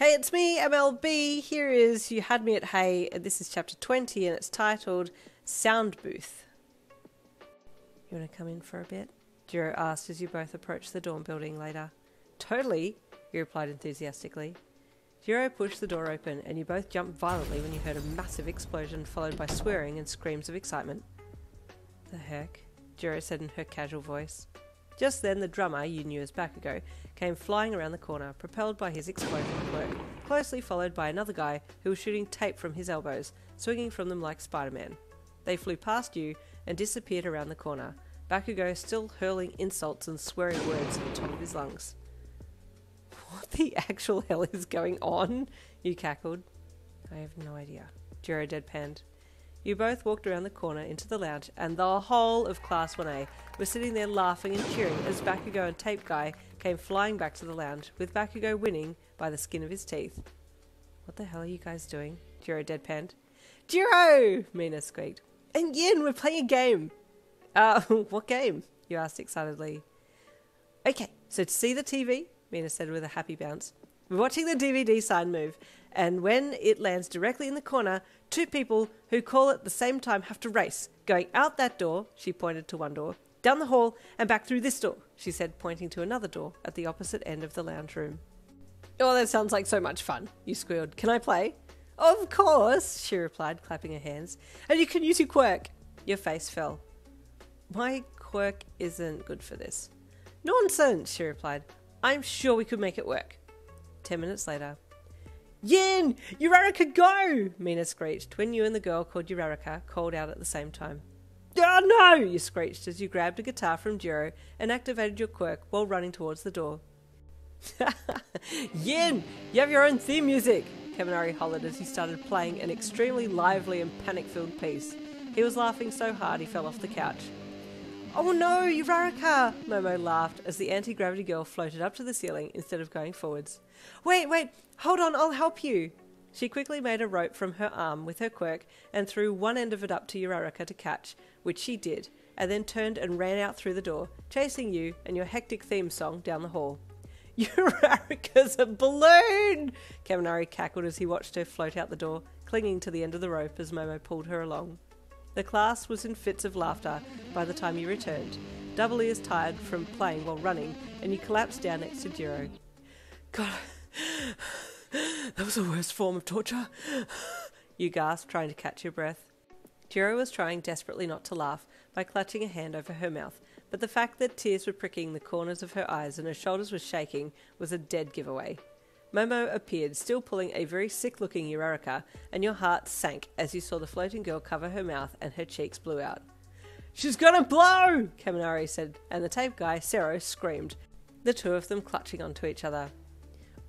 Hey, it's me, MLB. Here is You Had Me at Hey, and this is chapter 20, and it's titled Sound Booth. You want to come in for a bit? Jirou asked as you both approached the dorm building later. Totally, he replied enthusiastically. Jirou pushed the door open, and you both jumped violently when you heard a massive explosion followed by swearing and screams of excitement. The heck? Jirou said in her casual voice. Just then, the drummer, you knew as Bakugo, came flying around the corner, propelled by his explosion quirk, closely followed by another guy who was shooting tape from his elbows, swinging from them like Spider-Man. They flew past you and disappeared around the corner, Bakugo still hurling insults and swearing words at the top of his lungs. What the actual hell is going on? You cackled. I have no idea. Jirou deadpanned. You both walked around the corner into the lounge, and the whole of Class 1A was sitting there laughing and cheering as Bakugo and Tape Guy came flying back to the lounge, with Bakugo winning by the skin of his teeth. What the hell are you guys doing? Jirou deadpanned. Jirou! Mina squeaked. And Yin, we're playing a game. What game? You asked excitedly. Okay, so to see the TV, Mina said with a happy bounce. We're watching the DVD sign move, and when it lands directly in the corner, two people who call at the same time have to race, going out that door, she pointed to one door, down the hall, and back through this door, she said, pointing to another door at the opposite end of the lounge room. Oh, that sounds like so much fun, you squealed. Can I play? Of course, she replied, clapping her hands. And you can use your quirk. Your face fell. My quirk isn't good for this. Nonsense, she replied. I'm sure we could make it work. 10 minutes later. Yin! Uraraka, go! Mina screeched when you and the girl called Uraraka called out at the same time. Oh no! You screeched as you grabbed a guitar from Jirou and activated your quirk while running towards the door. Yin! You have your own theme music! Kaminari hollered as he started playing an extremely lively and panic-filled piece. He was laughing so hard he fell off the couch. Oh no, Uraraka! Momo laughed as the anti-gravity girl floated up to the ceiling instead of going forwards. Wait, hold on, I'll help you. She quickly made a rope from her arm with her quirk and threw one end of it up to Uraraka to catch, which she did, and then turned and ran out through the door, chasing you and your hectic theme song down the hall. Uraraka's a balloon! Kaminari cackled as he watched her float out the door, clinging to the end of the rope as Momo pulled her along. The class was in fits of laughter by the time you returned, doubly as tired from playing while running, and you collapsed down next to Jirou. God, that was the worst form of torture. You gasped, trying to catch your breath. Jirou was trying desperately not to laugh by clutching a hand over her mouth, but the fact that tears were pricking the corners of her eyes and her shoulders were shaking was a dead giveaway. Momo appeared, still pulling a very sick-looking Uraraka, and your heart sank as you saw the floating girl cover her mouth and her cheeks blew out. She's gonna blow! Kaminari said, and the tape guy, Sero, screamed, the two of them clutching onto each other.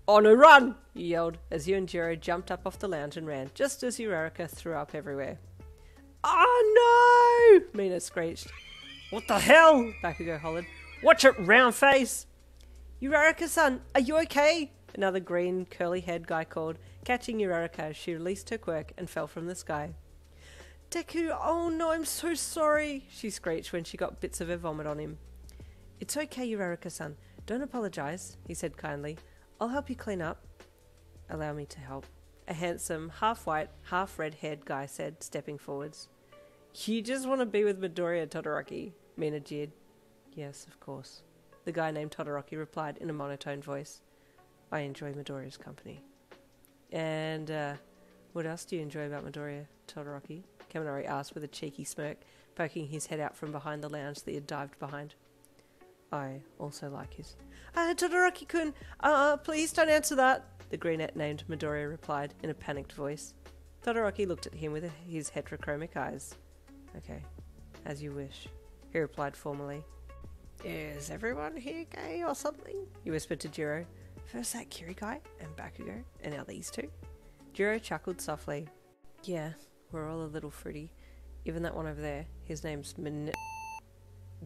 On a run! You yelled as you and Jirou jumped up off the lounge and ran, just as Uraraka threw up everywhere. Oh no! Mina screeched. What the hell? Bakugo hollered. Watch it, round face! Uraraka-san, are you okay? Another green, curly-haired guy called, catching Uraraka as she released her quirk and fell from the sky. Deku, oh no, I'm so sorry, she screeched when she got bits of her vomit on him. It's okay, Uraraka-san. Don't apologize, he said kindly. I'll help you clean up. Allow me to help, a handsome, half-white, half-red-haired guy said, stepping forwards. You just want to be with Midoriya, Todoroki, Mina jeered. Yes, of course, the guy named Todoroki replied in a monotone voice. I enjoy Midoriya's company. And, what else do you enjoy about Midoriya, Todoroki? Kaminari asked with a cheeky smirk, poking his head out from behind the lounge that he had dived behind. I also like his... Todoroki-kun, please don't answer that, the brunette named Midoriya replied in a panicked voice. Todoroki looked at him with his heterochromic eyes. Okay, as you wish, he replied formally. Is everyone here gay or something? You whispered to Jirou. First that Kiri guy and Bakugo, and now these two. Jirou chuckled softly. Yeah, we're all a little fruity. Even that one over there. His name's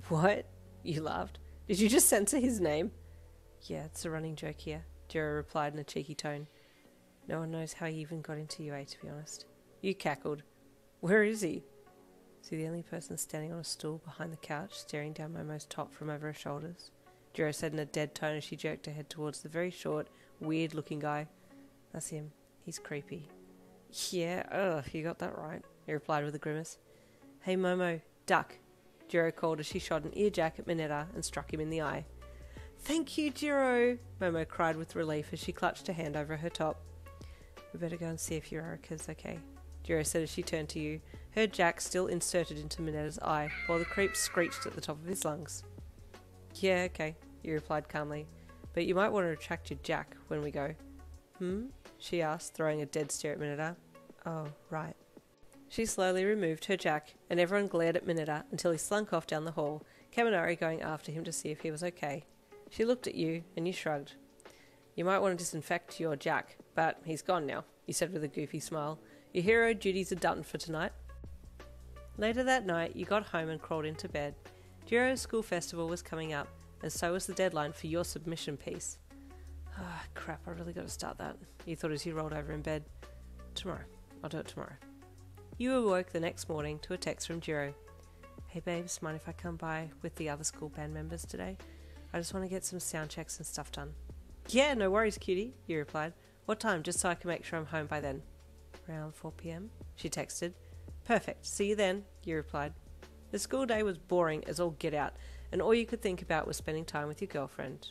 What? You laughed. Did you just censor his name? Yeah, it's a running joke here, Jirou replied in a cheeky tone. No one knows how he even got into UA, to be honest. You cackled. Where is he? Is he the only person standing on a stool behind the couch, staring down Momo's top from over her shoulders? Jirou said in a dead tone as she jerked her head towards the very short, weird-looking guy. That's him. He's creepy. Yeah, you got that right, he replied with a grimace. Hey Momo, duck, Jirou called as she shot an earjack at Mineta and struck him in the eye. Thank you, Jirou, Momo cried with relief as she clutched her hand over her top. We better go and see if Yorika's okay, Jirou said as she turned to you, her jack still inserted into Mineta's eye, while the creep screeched at the top of his lungs. Yeah, okay, you replied calmly, but you might want to retract your jack when we go. She asked, throwing a dead stare at Mineta. Oh, right. She slowly removed her jack, and everyone glared at Mineta until he slunk off down the hall, Kaminari going after him to see if he was okay. She looked at you, and you shrugged. You might want to disinfect your jack, but he's gone now, you said with a goofy smile. Your hero duties are done for tonight. Later that night, you got home and crawled into bed. Jirou's school festival was coming up, and so was the deadline for your submission piece. Ah, crap, I really got to start that, you thought as you rolled over in bed. Tomorrow. I'll do it tomorrow. You awoke the next morning to a text from Jirou. Hey babes, mind if I come by with the other school band members today? I just want to get some sound checks and stuff done. Yeah, no worries, cutie, you replied. What time, just so I can make sure I'm home by then? Around 4 p.m, she texted. Perfect, see you then, you replied. The school day was boring as all get out, and all you could think about was spending time with your girlfriend.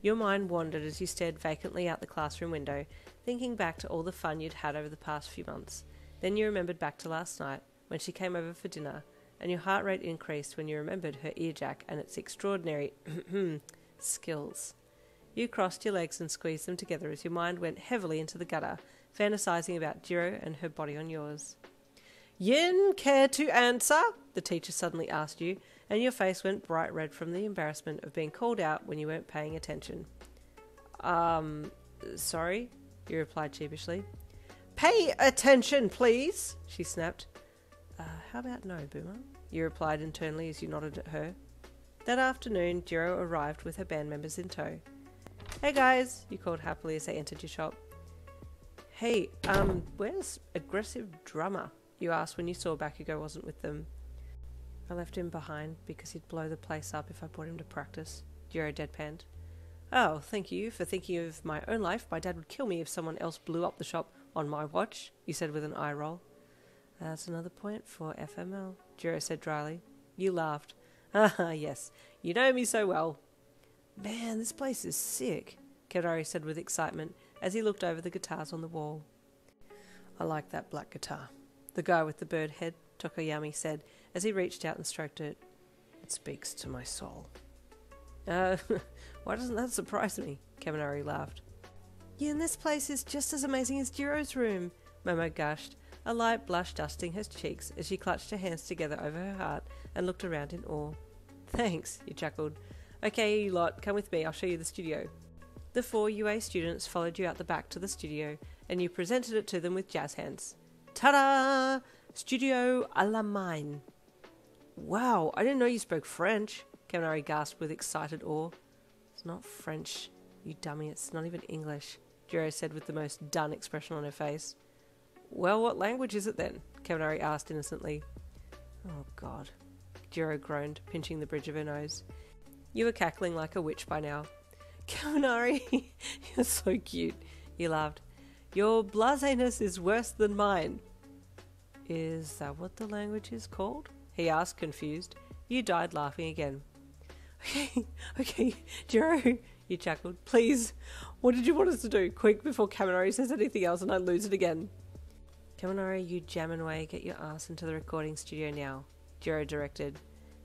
Your mind wandered as you stared vacantly out the classroom window, thinking back to all the fun you'd had over the past few months. Then you remembered back to last night, when she came over for dinner, and your heart rate increased when you remembered her earjack and its extraordinary skills. You crossed your legs and squeezed them together as your mind went heavily into the gutter, fantasizing about Jirou and her body on yours. Yin, care to answer? The teacher suddenly asked you, and your face went bright red from the embarrassment of being called out when you weren't paying attention. Sorry, you replied sheepishly. Pay attention, please, she snapped. How about no, Boomer? You replied internally as you nodded at her. That afternoon, Jirou arrived with her band members in tow. Hey guys, you called happily as they entered your shop. Hey, where's aggressive drummer? You asked when you saw Bakugo wasn't with them. I left him behind because he'd blow the place up if I brought him to practice, Jirou deadpanned. Oh, thank you for thinking of my own life. My dad would kill me if someone else blew up the shop on my watch, you said with an eye roll. That's another point for FML, Jirou said dryly. You laughed. Ah, yes, you know me so well. Man, this place is sick, Kaminari said with excitement as he looked over the guitars on the wall. I like that black guitar, the guy with the bird head, Tokoyami said as he reached out and stroked it. It speaks to my soul. Why doesn't that surprise me? Kaminari laughed. Yeah, and this place is just as amazing as Jirou's room, Momo gushed, a light blush dusting her cheeks as she clutched her hands together over her heart and looked around in awe. Thanks, you chuckled. Okay, you lot, come with me, I'll show you the studio. The 4 UA students followed you out the back to the studio, and you presented it to them with jazz hands. Ta-da! Studio à la mine. Wow, I didn't know you spoke French, Kaminari gasped with excited awe. It's not French, you dummy, it's not even English, Jirou said with the most done expression on her face. Well, what language is it then? Kaminari asked innocently. Oh God, Jirou groaned, pinching the bridge of her nose. You were cackling like a witch by now. Kaminari, you're so cute, he laughed. Your blaseness is worse than mine. Is that what the language is called? He asked, confused. You died laughing again. Okay, Jirou, you chuckled. Please, what did you want us to do? Quick, before Kaminari says anything else and I lose it again. Kaminari, you jammin' away, get your ass into the recording studio now, Jirou directed.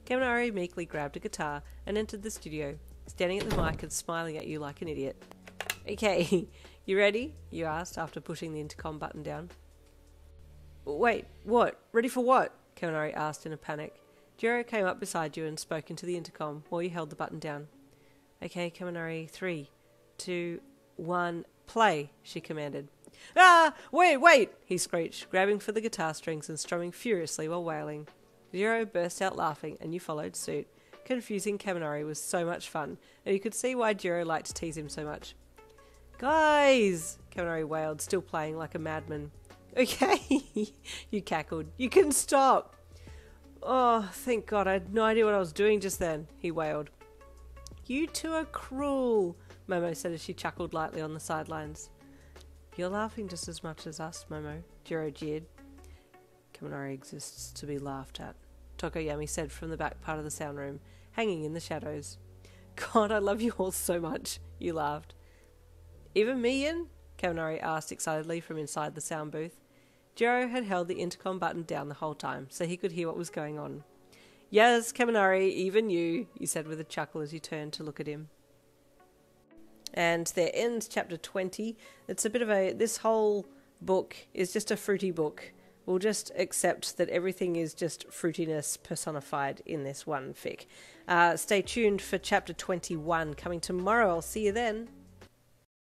Kaminari meekly grabbed a guitar and entered the studio, standing at the mic and smiling at you like an idiot. Okay, you ready? You asked after pushing the intercom button down. Wait, what? Ready for what? Kaminari asked in a panic. Jirou came up beside you and spoke into the intercom while you held the button down. Okay, Kaminari, 3, 2, 1, play, she commanded. Ah! Wait! He screeched, grabbing for the guitar strings and strumming furiously while wailing. Jirou burst out laughing and you followed suit. Confusing Kaminari was so much fun, and you could see why Jirou liked to tease him so much. Guys! Kaminari wailed, still playing like a madman. Okay, you cackled. You can stop! Oh, thank God, I had no idea what I was doing just then, he wailed. You two are cruel, Momo said as she chuckled lightly on the sidelines. You're laughing just as much as us, Momo, Jirou jeered. Kaminari exists to be laughed at, Tokoyami said from the back part of the sound room, hanging in the shadows. God, I love you all so much, you laughed. Even me, Yin? Kaminari asked excitedly from inside the sound booth. Jirou had held the intercom button down the whole time, so he could hear what was going on. Yes, Kaminari, even you said with a chuckle as you turned to look at him. And there ends chapter 20. It's a bit of this whole book is just a fruity book. We'll just accept that everything is just fruitiness personified in this one fic. Stay tuned for chapter 21 coming tomorrow. I'll see you then.